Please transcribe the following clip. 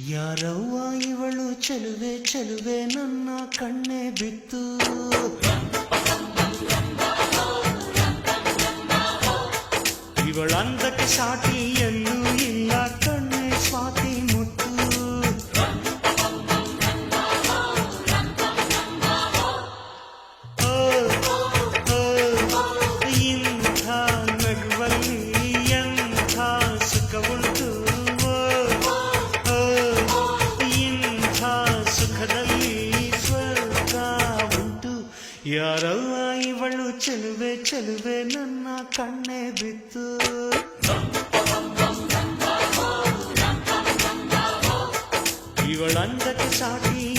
ಯಾರವ್ವ ಇವಳು ಚೆಲುವೆ ಚೆಲುವೆ ನನ್ನ ಕಣ್ಣೆ ಬಿತ್ತು. ಇವಳಂದಕ್ಕೆ ಸಾಟಿ ಎಲ್ಲೂ ಇಲ್ಲ ಕಣ್ಣೆ ಸ್ವಾತಿ ಮುತ್ತು. ಇಂಥ ನಗುವಲ್ಲಿ ಎಂಥ ಸುಖವುಂಟು, ಸುಖದಲ್ಲಿ ಸ್ವರ್ಗ ಉಂಟು. ಯಾರವ್ವ ಇವಳು ಚೆಲುವೆ ಚೆಲುವೆ ನನ್ನ ಕಣ್ಣೆ ಬಿತ್ತು. ಇವಳಂದಕ್ಕೆ ಸಾಟಿ